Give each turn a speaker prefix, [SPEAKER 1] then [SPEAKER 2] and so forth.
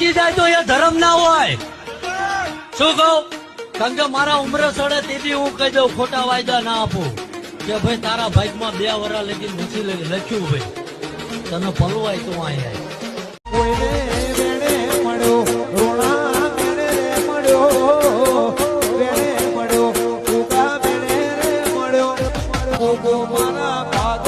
[SPEAKER 1] લગી જાય તો એ ધર્મ ના હોય. શું કહું? કારણ કે મારા ઉમરે સડે તેથી હું કહી દઉં, ખોટા વાયદા ના આપું કે ભાઈ તારા ભાગમાં 2 વર્ષ લગી નથી લખ્યું ભાઈ, તને પલવાય તો અહીંયા
[SPEAKER 2] કોઈને વેણે મળ્યો રોણા વેણે મળ્યો વેણે મળ્યો ઉગા વેણે મળ્યો ઉગો મારા ભાગ